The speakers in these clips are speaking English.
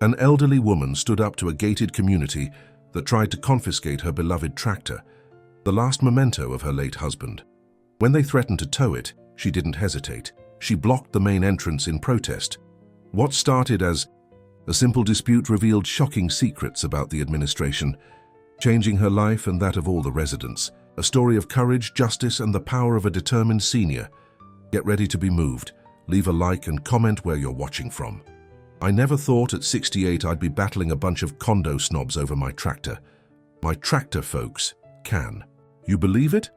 An elderly woman stood up to a gated community that tried to confiscate her beloved tractor, the last memento of her late husband. When they threatened to tow it, she didn't hesitate. She blocked the main entrance in protest. What started as a simple dispute revealed shocking secrets about the administration, changing her life and that of all the residents. A story of courage, justice, and the power of a determined senior. Get ready to be moved. Leave a like and comment where you're watching from. I never thought at 68 I'd be battling a bunch of condo snobs over my tractor. My tractor, folks, can. You believe it?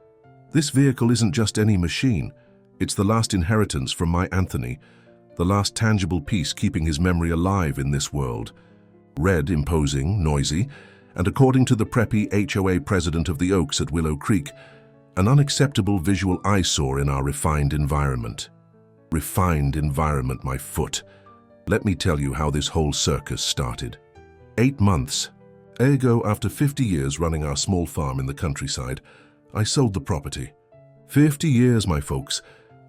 This vehicle isn't just any machine. It's the last inheritance from my Anthony, the last tangible piece keeping his memory alive in this world. Red, imposing, noisy, and according to the preppy HOA president of the Oaks at Willow Creek, an unacceptable visual eyesore in our refined environment. Refined environment, my foot. Let me tell you how this whole circus started. 8 months. Ergo, after 50 years running our small farm in the countryside, I sold the property. 50 years, my folks.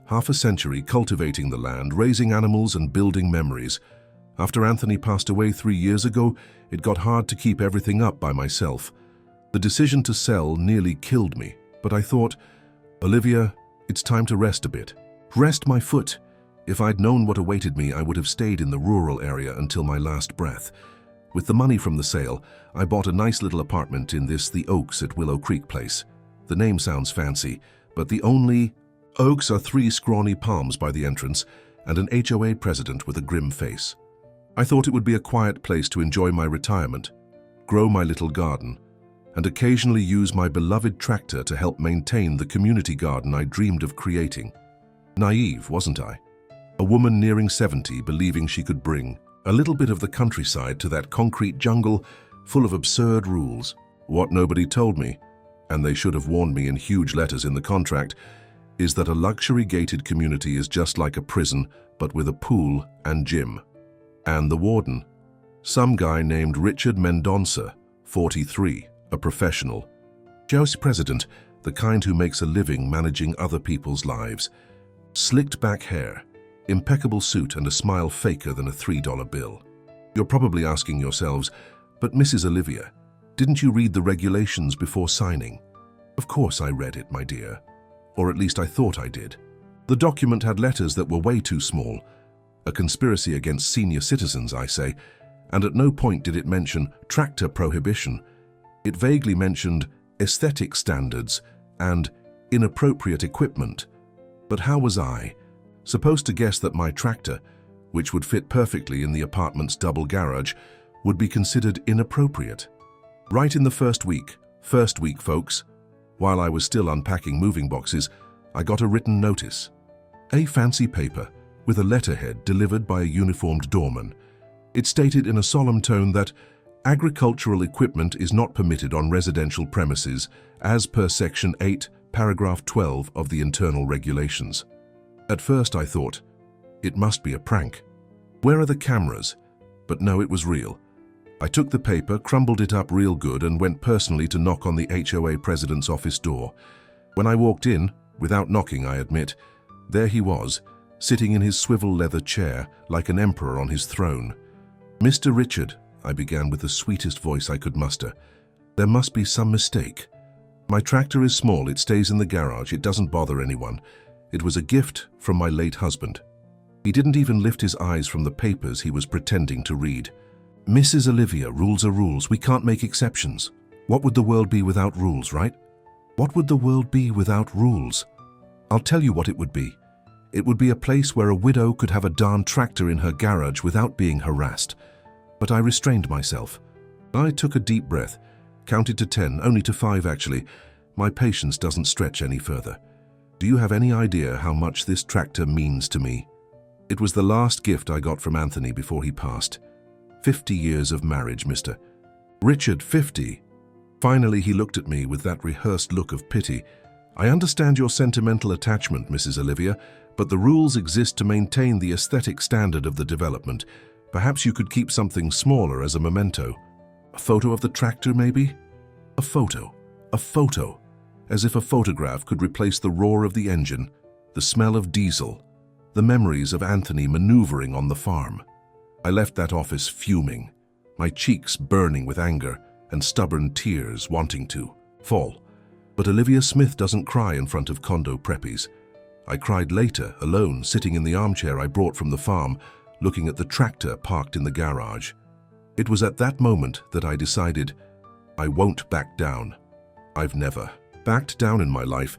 Half a century cultivating the land, raising animals and building memories. After Anthony passed away 3 years ago, it got hard to keep everything up by myself. The decision to sell nearly killed me, but I thought, Olivia, it's time to rest a bit. Rest my foot. If I'd known what awaited me, I would have stayed in the rural area until my last breath. With the money from the sale, I bought a nice little apartment in the Oaks at Willow Creek place. The name sounds fancy, but the only Oaks are 3 scrawny palms by the entrance and an HOA president with a grim face. I thought it would be a quiet place to enjoy my retirement, grow my little garden, and occasionally use my beloved tractor to help maintain the community garden I dreamed of creating. Naive, wasn't I? A woman nearing 70 believing she could bring a little bit of the countryside to that concrete jungle full of absurd rules. What nobody told me, and they should have warned me in huge letters in the contract, is that a luxury gated community is just like a prison, but with a pool and gym. And the warden, some guy named Richard Mendonça, 43, a professional. Joe's president, the kind who makes a living managing other people's lives. Slicked back hair, impeccable suit, and a smile faker than a $3 bill. You're probably asking yourselves, but Mrs. Olivia, didn't you read the regulations before signing? Of course I read it, my dear. Or at least I thought I did. The document had letters that were way too small. A conspiracy against senior citizens, I say, and at no point did it mention tractor prohibition. It vaguely mentioned aesthetic standards and inappropriate equipment. But how was I supposed to guess that my tractor, which would fit perfectly in the apartment's double garage, would be considered inappropriate? Right in the first week, folks, while I was still unpacking moving boxes, I got a written notice. A fancy paper with a letterhead delivered by a uniformed doorman. It stated in a solemn tone that agricultural equipment is not permitted on residential premises as per Section 8, Paragraph 12 of the internal regulations. At first I thought, it must be a prank. Where are the cameras? But no, it was real. I took the paper, crumbled it up real good, and went personally to knock on the HOA president's office door. When I walked in, without knocking I admit, there he was, sitting in his swivel leather chair like an emperor on his throne. Mr. Richard, I began with the sweetest voice I could muster, there must be some mistake. My tractor is small, it stays in the garage, it doesn't bother anyone. It was a gift from my late husband. He didn't even lift his eyes from the papers he was pretending to read. Mrs. Olivia, rules are rules, we can't make exceptions. What would the world be without rules, right? What would the world be without rules? I'll tell you what it would be. It would be a place where a widow could have a darn tractor in her garage without being harassed. But I restrained myself. I took a deep breath, counted to 10, only to 5 actually. My patience doesn't stretch any further. Do you have any idea how much this tractor means to me? It was the last gift I got from Anthony before he passed. 50 years of marriage, Mr. Richard, 50. Finally, he looked at me with that rehearsed look of pity. I understand your sentimental attachment, Mrs. Olivia, but the rules exist to maintain the aesthetic standard of the development. Perhaps you could keep something smaller as a memento. A photo of the tractor, maybe? A photo. As if a photograph could replace the roar of the engine, the smell of diesel, the memories of Anthony maneuvering on the farm. I left that office fuming, my cheeks burning with anger and stubborn tears wanting to fall. But Olivia Smith doesn't cry in front of condo preppies. I cried later, alone, sitting in the armchair I brought from the farm, looking at the tractor parked in the garage. It was at that moment that I decided I won't back down. I've never backed down in my life,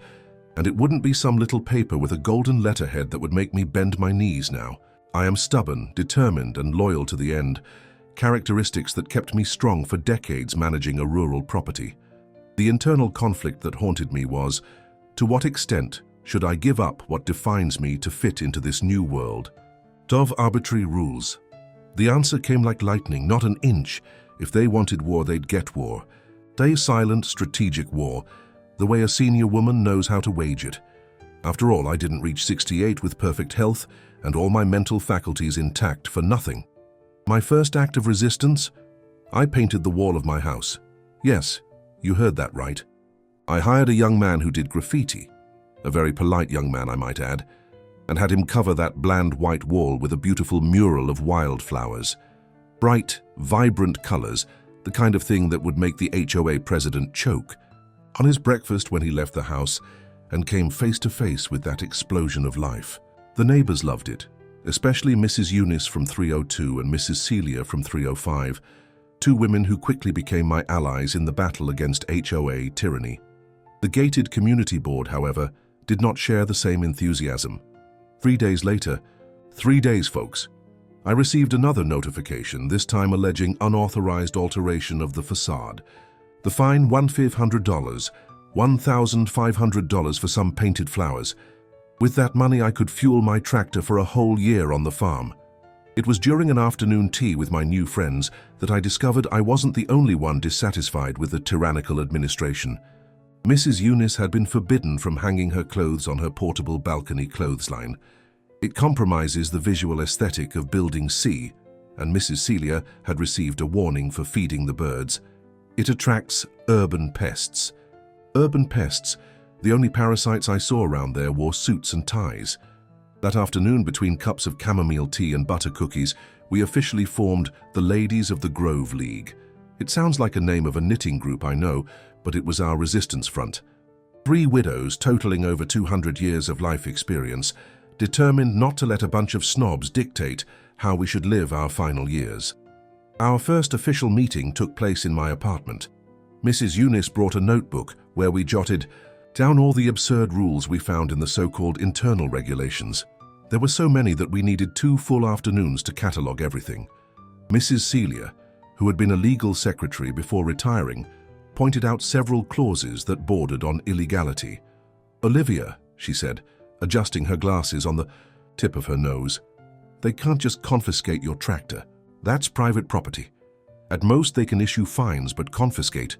and it wouldn't be some little paper with a golden letterhead that would make me bend my knees now. I am stubborn, determined, and loyal to the end, characteristics that kept me strong for decades managing a rural property. The internal conflict that haunted me was, to what extent should I give up what defines me to fit into this new world? Of arbitrary rules. The answer came like lightning, not an inch. If they wanted war, they'd get war. Stay silent, strategic war, the way a senior woman knows how to wage it. After all, I didn't reach 68 with perfect health and all my mental faculties intact for nothing. My first act of resistance? I painted the wall of my house. Yes, you heard that right. I hired a young man who did graffiti, a very polite young man I might add, and had him cover that bland white wall with a beautiful mural of wildflowers. Bright, vibrant colors, the kind of thing that would make the HOA president choke. On his breakfast when he left the house and came face to face with that explosion of life. The neighbors loved it, especially Mrs. Eunice from 302 and Mrs. Celia from 305, two women who quickly became my allies in the battle against HOA tyranny. The gated community board, however, did not share the same enthusiasm. 3 days later, 3 days, folks, I received another notification, this time alleging unauthorized alteration of the facade. The fine $1,500, $1,500 for some painted flowers. With that money, I could fuel my tractor for a whole year on the farm. It was during an afternoon tea with my new friends that I discovered I wasn't the only one dissatisfied with the tyrannical administration. Mrs. Eunice had been forbidden from hanging her clothes on her portable balcony clothesline. It compromises the visual aesthetic of Building C, and Mrs. Celia had received a warning for feeding the birds. It attracts urban pests. Urban pests, the only parasites I saw around there wore suits and ties. That afternoon, between cups of chamomile tea and butter cookies, we officially formed the Ladies of the Grove League. It sounds like a name of a knitting group, I know, but it was our resistance front. 3 widows totaling over 200 years of life experience, determined not to let a bunch of snobs dictate how we should live our final years. Our first official meeting took place in my apartment. Mrs. Eunice brought a notebook where we jotted down all the absurd rules we found in the so-called internal regulations. There were so many that we needed 2 full afternoons to catalogue everything. Mrs. Celia, who had been a legal secretary before retiring, pointed out several clauses that bordered on illegality. "Olivia," she said, adjusting her glasses on the tip of her nose, "they can't just confiscate your tractor. That's private property. At most they can issue fines, but confiscate.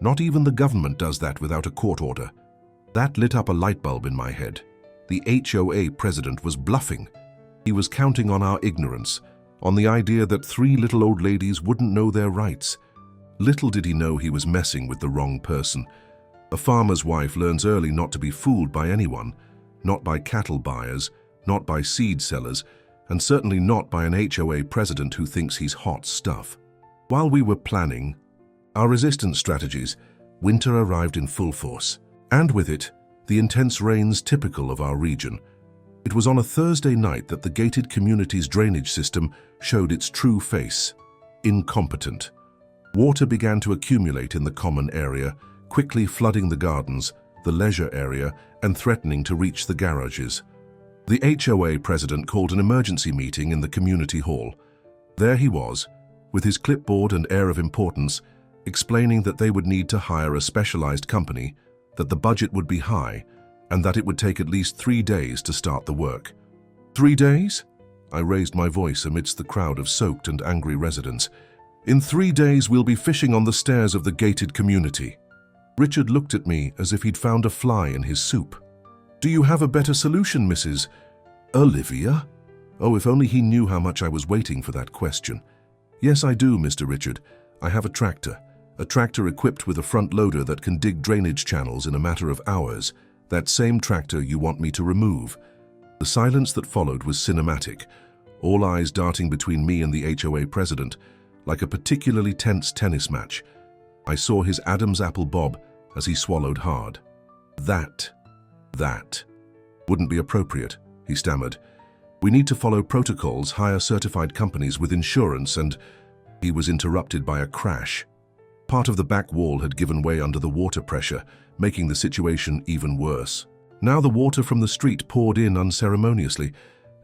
Not even the government does that without a court order." That lit up a light bulb in my head. The HOA president was bluffing. He was counting on our ignorance, on the idea that 3 little old ladies wouldn't know their rights. Little did he know he was messing with the wrong person. A farmer's wife learns early not to be fooled by anyone, not by cattle buyers, not by seed sellers, and certainly not by an HOA president who thinks he's hot stuff. While we were planning our resistance strategies, winter arrived in full force, and with it, the intense rains typical of our region. It was on a Thursday night that the gated community's drainage system showed its true face: incompetent. Water began to accumulate in the common area, quickly flooding the gardens, the leisure area, and threatening to reach the garages. The HOA president called an emergency meeting in the community hall. There he was, with his clipboard and air of importance, explaining that they would need to hire a specialized company, that the budget would be high, and that it would take at least 3 days to start the work. 3 days? I raised my voice amidst the crowd of soaked and angry residents. "In 3 days we'll be fishing on the stairs of the gated community." Richard looked at me as if he'd found a fly in his soup. "Do you have a better solution, Mrs. Olivia?" Oh, if only he knew how much I was waiting for that question. "Yes, I do, Mr. Richard. I have a tractor equipped with a front loader that can dig drainage channels in a matter of hours. That same tractor you want me to remove." The silence that followed was cinematic. all eyes darting between me and the HOA president, like a particularly tense tennis match. I saw his Adam's apple bob as he swallowed hard. That wouldn't be appropriate, he stammered. We need to follow protocols, hire certified companies with insurance, and he was interrupted by a crash. Part of the back wall had given way under the water pressure, making the situation even worse. Now the water from the street poured in unceremoniously,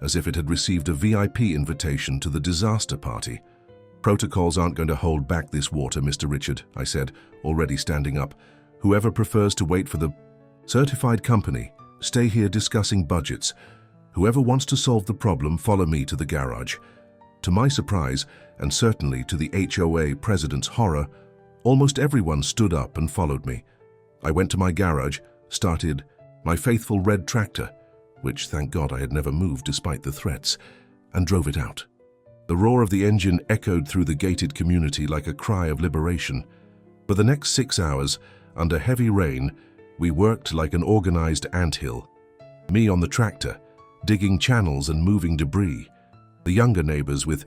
as if it had received a VIP invitation to the disaster party. Protocols aren't going to hold back this water, Mr. Richard, I said, already standing up. Whoever prefers to wait for the certified company, stay here discussing budgets. Whoever wants to solve the problem, follow me to the garage. To my surprise, and certainly to the HOA president's horror, almost everyone stood up and followed me. I went to my garage, started my faithful red tractor, which thank God I had never moved despite the threats, and drove it out. The roar of the engine echoed through the gated community like a cry of liberation. For the next 6 hours, under heavy rain, we worked like an organized anthill. Me on the tractor, digging channels and moving debris. The younger neighbors with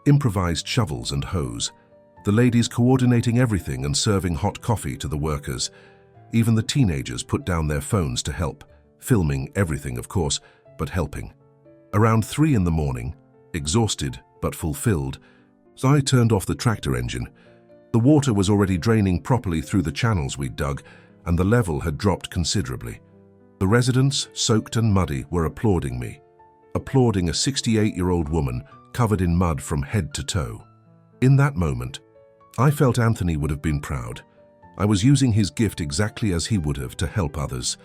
improvised shovels and hose. The ladies coordinating everything and serving hot coffee to the workers. Even the teenagers put down their phones to help, filming everything, of course, but helping. Around 3 in the morning, exhausted but fulfilled, I turned off the tractor engine. The water was already draining properly through the channels we'd dug, and the level had dropped considerably. The residents, soaked and muddy, were applauding me. Applauding a 68-year-old woman covered in mud from head to toe. In that moment, I felt Anthony would have been proud. I was using his gift exactly as he would have to help others.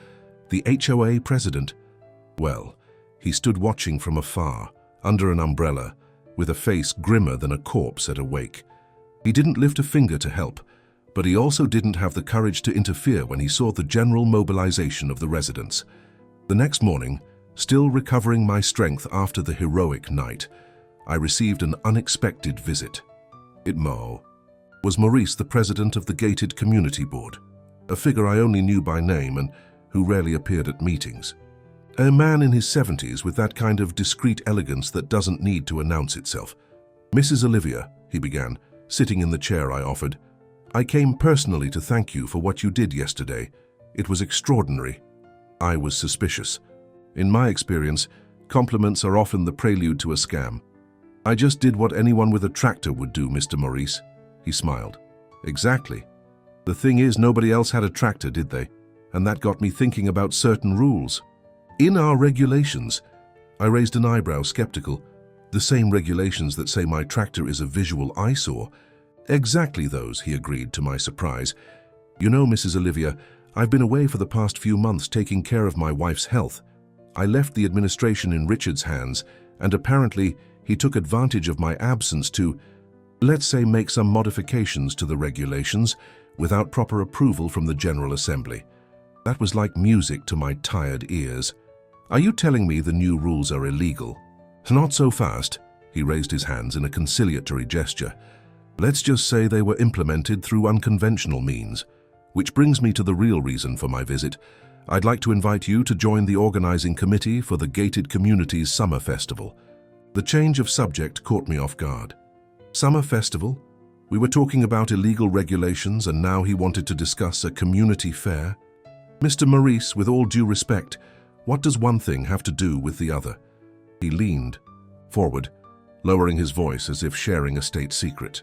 The HOA president, well, he stood watching from afar, under an umbrella, with a face grimmer than a corpse at a wake. He didn't lift a finger to help, but he also didn't have the courage to interfere when he saw the general mobilization of the residents. The next morning, still recovering my strength after the heroic night, I received an unexpected visit. It was Maurice, the president of the Gated Community Board, a figure I only knew by name and who rarely appeared at meetings. A man in his 70s with that kind of discreet elegance that doesn't need to announce itself. Mrs. Olivia, he began, sitting in the chair I offered, I came personally to thank you for what you did yesterday. It was extraordinary. I was suspicious. In my experience, compliments are often the prelude to a scam. I just did what anyone with a tractor would do, Mr. Maurice. He smiled. Exactly. The thing is, nobody else had a tractor, did they? And that got me thinking about certain rules. In our regulations, I raised an eyebrow, skeptical. The same regulations that say my tractor is a visual eyesore. Exactly those, he agreed, to my surprise. You know, Mrs. Olivia, I've been away for the past few months taking care of my wife's health. I left the administration in Richard's hands, and apparently he took advantage of my absence to, let's say, make some modifications to the regulations without proper approval from the General Assembly. That was like music to my tired ears. Are you telling me the new rules are illegal? Not so fast, he raised his hands in a conciliatory gesture. Let's just say they were implemented through unconventional means. Which brings me to the real reason for my visit. I'd like to invite you to join the organizing committee for the Gated Community's Summer Festival. The change of subject caught me off guard. Summer Festival? We were talking about illegal regulations and now he wanted to discuss a community fair? Mr. Maurice, with all due respect, what does one thing have to do with the other? He leaned forward, lowering his voice as if sharing a state secret.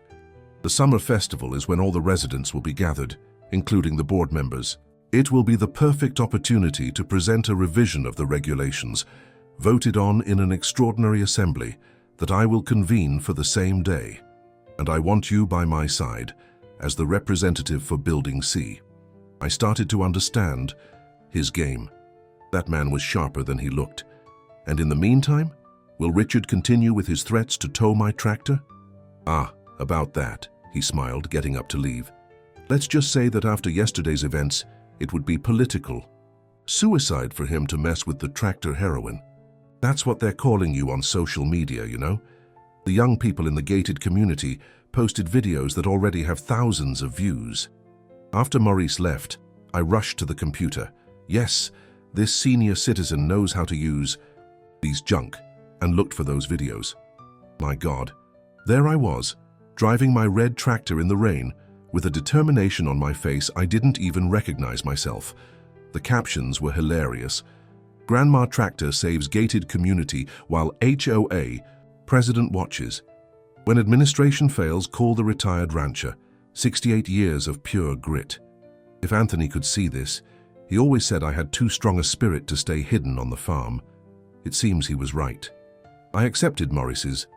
The summer festival is when all the residents will be gathered, including the board members. It will be the perfect opportunity to present a revision of the regulations, voted on in an extraordinary assembly that I will convene for the same day. And I want you by my side as the representative for Building C. I started to understand his game. That man was sharper than he looked. And in the meantime, will Richard continue with his threats to tow my tractor? Ah, about that, he smiled, getting up to leave. Let's just say that after yesterday's events, it would be political. Suicide for him to mess with the tractor heroine. That's what they're calling you on social media, you know? The young people in the gated community posted videos that already have thousands of views. After Maurice left, I rushed to the computer. Yes, this senior citizen knows how to use these junk and looked for those videos. My God, there I was, driving my red tractor in the rain, with a determination on my face I didn't even recognize myself. The captions were hilarious. Grandma Tractor saves gated community while HOA president watches. When administration fails, call the retired rancher. 68 years of pure grit. If Anthony could see this, he always said I had too strong a spirit to stay hidden on the farm. It seems he was right. I accepted Maurice's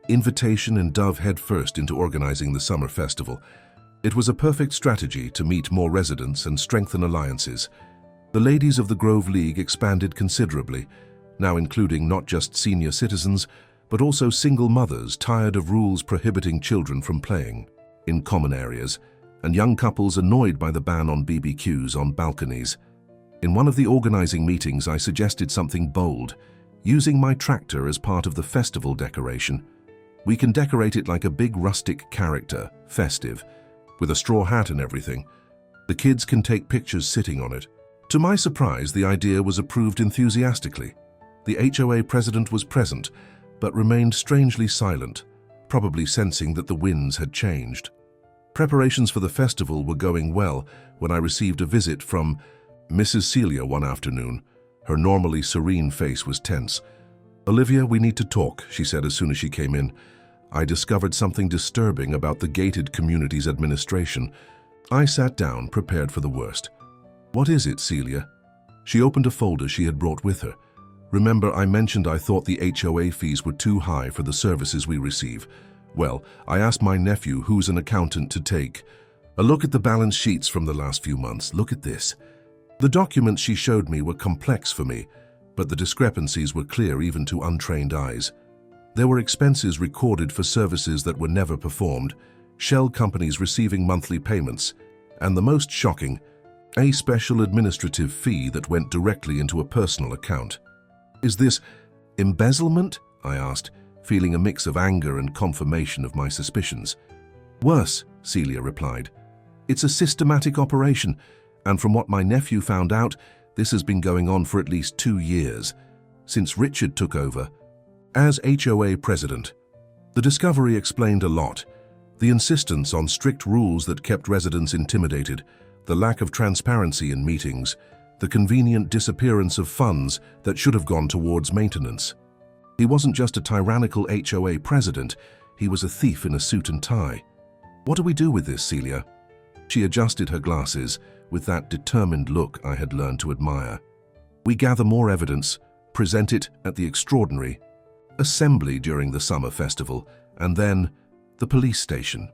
invitation and dove headfirst into organizing the summer festival. It was a perfect strategy to meet more residents and strengthen alliances. The ladies of the Grove League expanded considerably, now including not just senior citizens, but also single mothers tired of rules prohibiting children from playing in common areas, and young couples annoyed by the ban on BBQs on balconies. In one of the organizing meetings, I suggested something bold, using my tractor as part of the festival decoration. We can decorate it like a big rustic character, festive, with a straw hat and everything. The kids can take pictures sitting on it. To my surprise, the idea was approved enthusiastically. The HOA president was present, but remained strangely silent, probably sensing that the winds had changed. Preparations for the festival were going well when I received a visit from Mrs. Celia one afternoon. Her normally serene face was tense. "Olivia, we need to talk," she said as soon as she came in. "I discovered something disturbing about the gated community's administration." I sat down, prepared for the worst. "What is it, Celia?" She opened a folder she had brought with her. "Remember, I mentioned I thought the HOA fees were too high for the services we receive. Well, I asked my nephew, who's an accountant, to take a look at the balance sheets from the last few months. Look at this." The documents she showed me were complex for me, but the discrepancies were clear even to untrained eyes. There were expenses recorded for services that were never performed, shell companies receiving monthly payments, and the most shocking, a special administrative fee that went directly into a personal account. "Is this embezzlement?" I asked, feeling a mix of anger and confirmation of my suspicions. "Worse," Celia replied. "It's a systematic operation, and from what my nephew found out, this has been going on for at least 2 years, since Richard took over as HOA president." The discovery explained a lot. The insistence on strict rules that kept residents intimidated, the lack of transparency in meetings, the convenient disappearance of funds that should have gone towards maintenance. He wasn't just a tyrannical HOA president, he was a thief in a suit and tie. "What do we do with this, Celia?" She adjusted her glasses with that determined look I had learned to admire. "We gather more evidence, present it at the extraordinary assembly during the summer festival, and then the police station."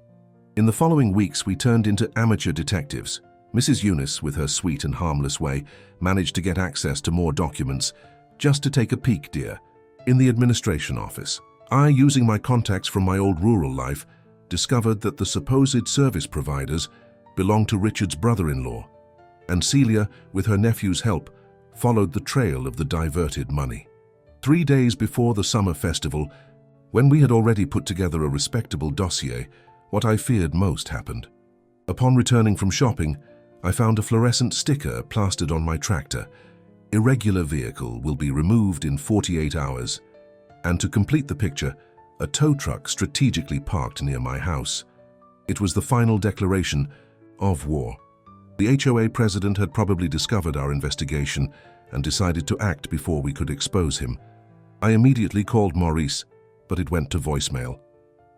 In the following weeks, we turned into amateur detectives. Mrs. Eunice, with her sweet and harmless way, managed to get access to more documents. "Just to take a peek, dear." In the administration office, I, using my contacts from my old rural life, discovered that the supposed service providers belonged to Richard's brother-in-law, and Celia, with her nephew's help, followed the trail of the diverted money. 3 days before the summer festival, when we had already put together a respectable dossier, what I feared most happened. Upon returning from shopping, I found a fluorescent sticker plastered on my tractor. "Irregular vehicle will be removed in 48 hours. And to complete the picture, a tow truck strategically parked near my house. It was the final declaration of war. The HOA president had probably discovered our investigation and decided to act before we could expose him. I immediately called Maurice, but it went to voicemail.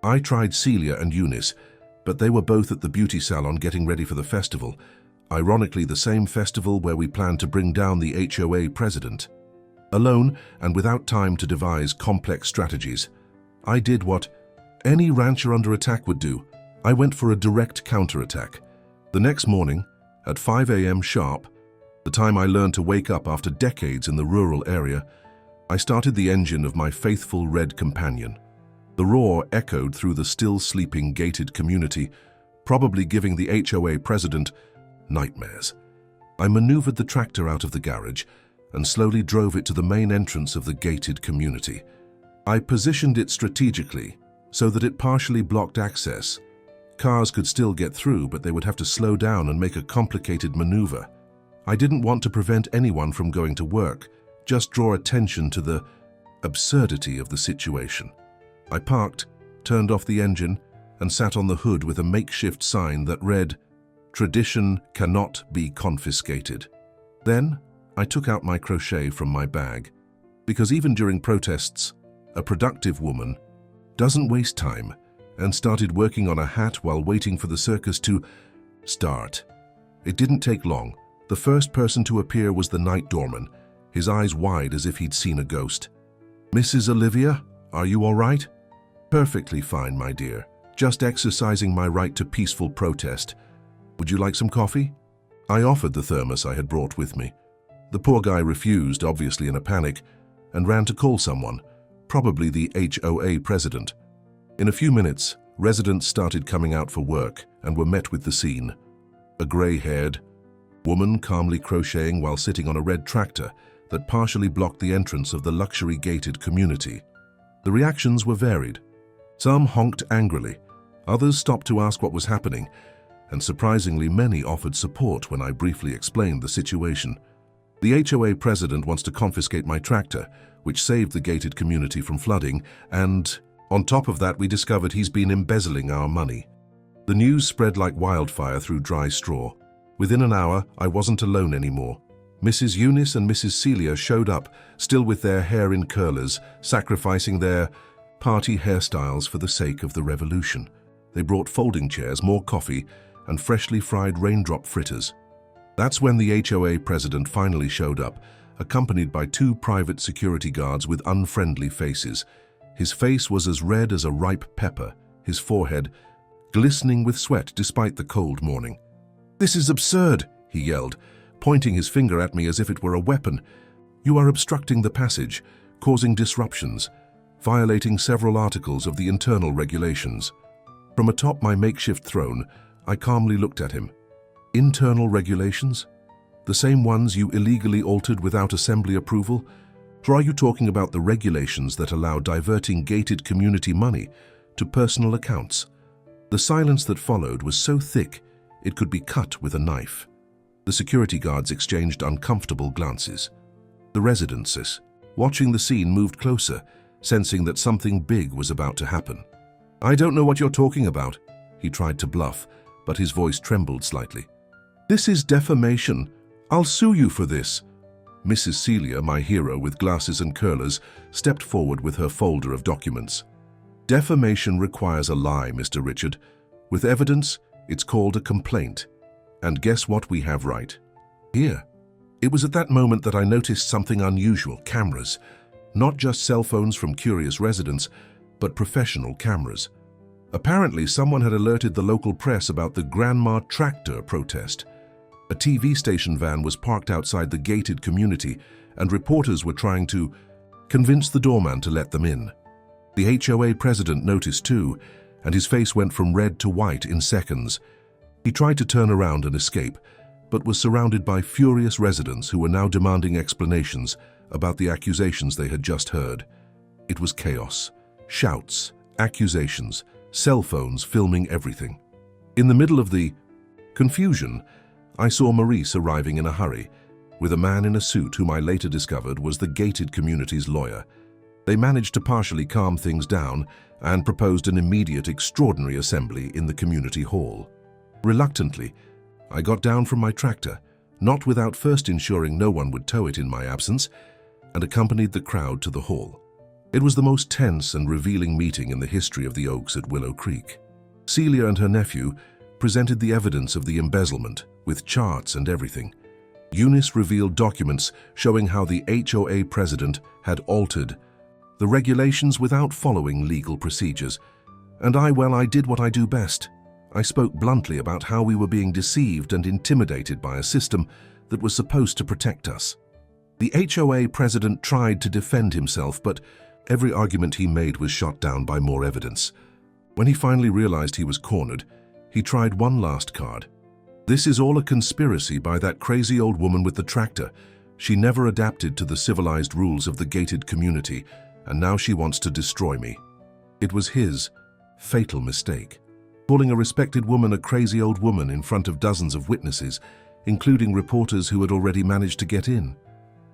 I tried Celia and Eunice, but they were both at the beauty salon getting ready for the festival. Ironically, the same festival where we planned to bring down the HOA president. Alone and without time to devise complex strategies, I did what any rancher under attack would do. I went for a direct counterattack. The next morning, at 5 a.m. sharp, the time I learned to wake up after decades in the rural area, I started the engine of my faithful red companion. The roar echoed through the still sleeping gated community, probably giving the HOA president nightmares. I maneuvered the tractor out of the garage and slowly drove it to the main entrance of the gated community. I positioned it strategically so that it partially blocked access. Cars could still get through, but they would have to slow down and make a complicated maneuver. I didn't want to prevent anyone from going to work, just draw attention to the absurdity of the situation. I parked, turned off the engine, and sat on the hood with a makeshift sign that read, "Tradition cannot be confiscated." Then, I took out my crochet from my bag, because even during protests, a productive woman doesn't waste time, and started working on a hat while waiting for the circus to start. It didn't take long. The first person to appear was the night doorman, his eyes wide as if he'd seen a ghost. "Mrs. Olivia, are you all right?" "Perfectly fine, my dear. Just exercising my right to peaceful protest. Would you like some coffee?" I offered the thermos I had brought with me. The poor guy refused, obviously in a panic, and ran to call someone, probably the HOA president. In a few minutes, residents started coming out for work and were met with the scene. A gray-haired woman calmly crocheting while sitting on a red tractor that partially blocked the entrance of the luxury gated community. The reactions were varied. Some honked angrily, others stopped to ask what was happening, and surprisingly many offered support when I briefly explained the situation. The HOA president wants to confiscate my tractor, which saved the gated community from flooding, and on top of that we discovered he's been embezzling our money. The news spread like wildfire through dry straw. Within an hour, I wasn't alone anymore. Mrs. Eunice and Mrs. Celia showed up, still with their hair in curlers, sacrificing their party hairstyles for the sake of the revolution. They brought folding chairs, more coffee, and freshly fried raindrop fritters. That's when the HOA president finally showed up, accompanied by 2 private security guards with unfriendly faces. His face was as red as a ripe pepper, his forehead glistening with sweat despite the cold morning. "This is absurd," he yelled, pointing his finger at me as if it were a weapon. "You are obstructing the passage, causing disruptions, violating several articles of the internal regulations." From atop my makeshift throne, I calmly looked at him. "Internal regulations? The same ones you illegally altered without assembly approval? Or are you talking about the regulations that allow diverting gated community money to personal accounts?" The silence that followed was so thick it could be cut with a knife. The security guards exchanged uncomfortable glances. The residents, watching the scene, moved closer, sensing that something big was about to happen. "I don't know what you're talking about," he tried to bluff, but his voice trembled slightly. "This is defamation. I'll sue you for this." Mrs. Celia, my hero with glasses and curlers, stepped forward with her folder of documents. "Defamation requires a lie, Mr. Richard. With evidence, it's called a complaint. And guess what we have right here?" It was at that moment that I noticed something unusual: cameras. Not just cell phones from curious residents, but professional cameras. Apparently, someone had alerted the local press about the Grandma Tractor protest. A TV station van was parked outside the gated community, and reporters were trying to convince the doorman to let them in. The HOA president noticed too, and his face went from red to white in seconds. He tried to turn around and escape, but was surrounded by furious residents who were now demanding explanations about the accusations they had just heard. It was chaos. Shouts, accusations, cell phones filming everything. In the middle of the confusion, I saw Maurice arriving in a hurry, with a man in a suit whom I later discovered was the gated community's lawyer. They managed to partially calm things down and proposed an immediate extraordinary assembly in the community hall. Reluctantly, I got down from my tractor, not without first ensuring no one would tow it in my absence, and accompanied the crowd to the hall. It was the most tense and revealing meeting in the history of the Oaks at Willow Creek. Celia and her nephew presented the evidence of the embezzlement, with charts and everything. Eunice revealed documents showing how the HOA president had altered the regulations without following legal procedures. And I did what I do best. I spoke bluntly about how we were being deceived and intimidated by a system that was supposed to protect us. The HOA president tried to defend himself, but every argument he made was shot down by more evidence. When he finally realized he was cornered, he tried one last card. "This is all a conspiracy by that crazy old woman with the tractor. She never adapted to the civilized rules of the gated community, and now she wants to destroy me." It was his fatal mistake, calling a respected woman a crazy old woman in front of dozens of witnesses, including reporters who had already managed to get in.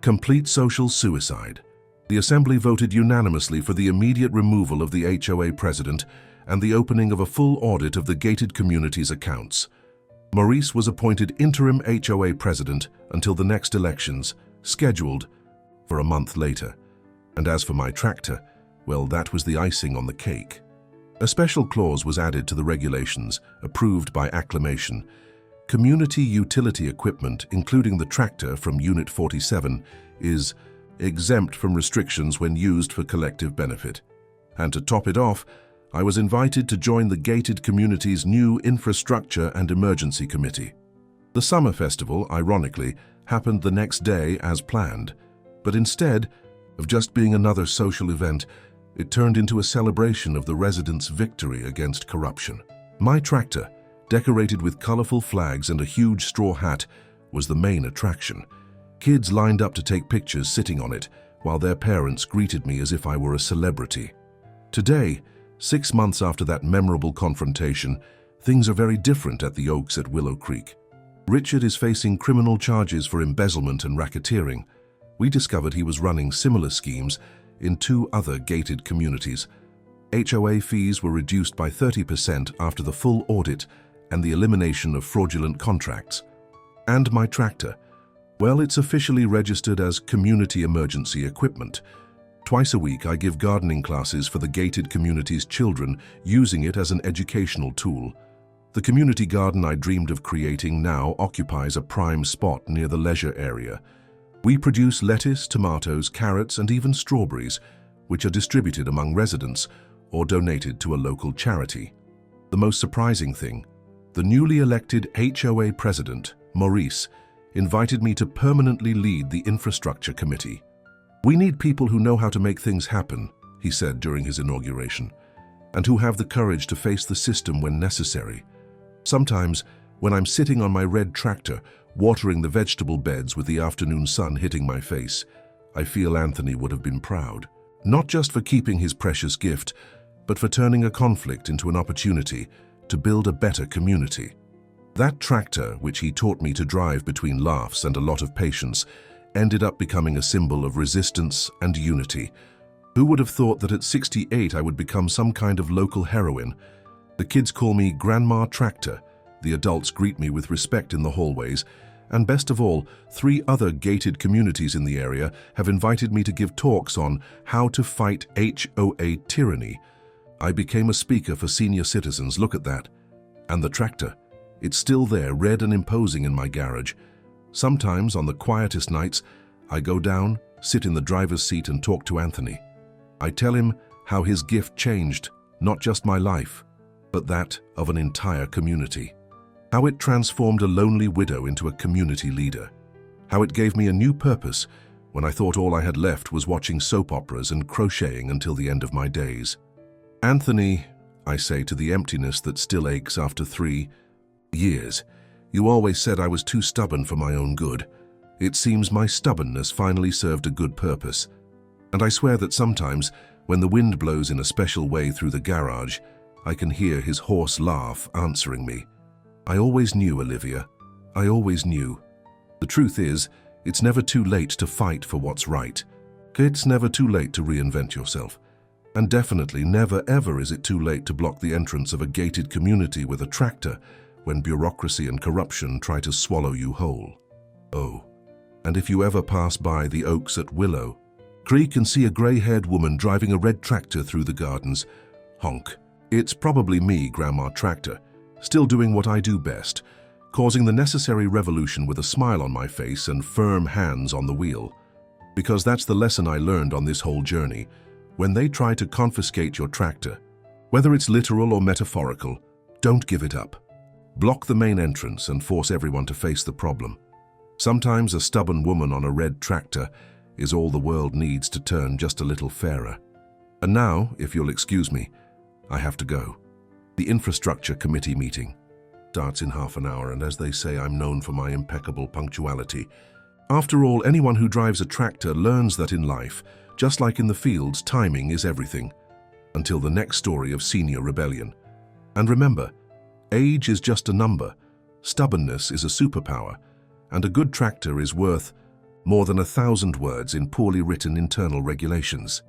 Complete social suicide. The Assembly voted unanimously for the immediate removal of the HOA president and the opening of a full audit of the gated community's accounts. Maurice was appointed interim HOA president until the next elections, scheduled for a month later. And as for my tractor, well, that was the icing on the cake. A special clause was added to the regulations, approved by acclamation. Community utility equipment, including the tractor from Unit 47, is exempt from restrictions when used for collective benefit. And to top it off, I was invited to join the gated community's new Infrastructure and Emergency Committee. The summer festival, ironically, happened the next day as planned, but instead of just being another social event, it turned into a celebration of the residents' victory against corruption. My tractor, decorated with colorful flags and a huge straw hat, was the main attraction. Kids lined up to take pictures sitting on it, while their parents greeted me as if I were a celebrity. Today, 6 months after that memorable confrontation, things are very different at the Oaks at Willow Creek. Richard is facing criminal charges for embezzlement and racketeering. We discovered he was running similar schemes in 2 other gated communities. HOA fees were reduced by 30% after the full audit and the elimination of fraudulent contracts. And my tractor, well, it's officially registered as community emergency equipment. Twice a week, I give gardening classes for the gated community's children, using it as an educational tool. The community garden I dreamed of creating now occupies a prime spot near the leisure area. We produce lettuce, tomatoes, carrots, and even strawberries, which are distributed among residents or donated to a local charity. The most surprising thing, the newly elected HOA president, Maurice, invited me to permanently lead the Infrastructure Committee. "We need people who know how to make things happen," he said during his inauguration, "and who have the courage to face the system when necessary. Sometimes, when I'm sitting on my red tractor, watering the vegetable beds with the afternoon sun hitting my face, I feel Anthony would have been proud, not just for keeping his precious gift, but for turning a conflict into an opportunity to build a better community." That tractor, which he taught me to drive between laughs and a lot of patience, ended up becoming a symbol of resistance and unity. Who would have thought that at 68 I would become some kind of local heroine? The kids call me Grandma Tractor, the adults greet me with respect in the hallways, and best of all, 3 other gated communities in the area have invited me to give talks on how to fight HOA tyranny. I became a speaker for senior citizens, look at that. And the tractor, it's still there, red and imposing in my garage. Sometimes, on the quietest nights, I go down, sit in the driver's seat and talk to Anthony. I tell him how his gift changed not just my life, but that of an entire community. How it transformed a lonely widow into a community leader. How it gave me a new purpose when I thought all I had left was watching soap operas and crocheting until the end of my days. "Anthony," I say to the emptiness that still aches after 3 years, "you always said I was too stubborn for my own good. It seems my stubbornness finally served a good purpose. And I swear that sometimes, when the wind blows in a special way through the garage, I can hear his hoarse laugh answering me. I always knew, Olivia. I always knew. The truth is, it's never too late to fight for what's right. It's never too late to reinvent yourself. And definitely never ever is it too late to block the entrance of a gated community with a tractor when bureaucracy and corruption try to swallow you whole. Oh, and if you ever pass by the Oaks at Willow Creek and see a grey-haired woman driving a red tractor through the gardens, honk. It's probably me, Grandma Tractor, still doing what I do best, causing the necessary revolution with a smile on my face and firm hands on the wheel. Because that's the lesson I learned on this whole journey. When they try to confiscate your tractor, whether it's literal or metaphorical, don't give it up. Block the main entrance and force everyone to face the problem. Sometimes a stubborn woman on a red tractor is all the world needs to turn just a little fairer. And now, if you'll excuse me, I have to go. The Infrastructure Committee meeting starts in half an hour, and as they say, I'm known for my impeccable punctuality. After all, anyone who drives a tractor learns that in life, just like in the fields, timing is everything. Until the next story of senior rebellion. And remember, age is just a number, stubbornness is a superpower, and a good tractor is worth more than 1,000 words in poorly written internal regulations.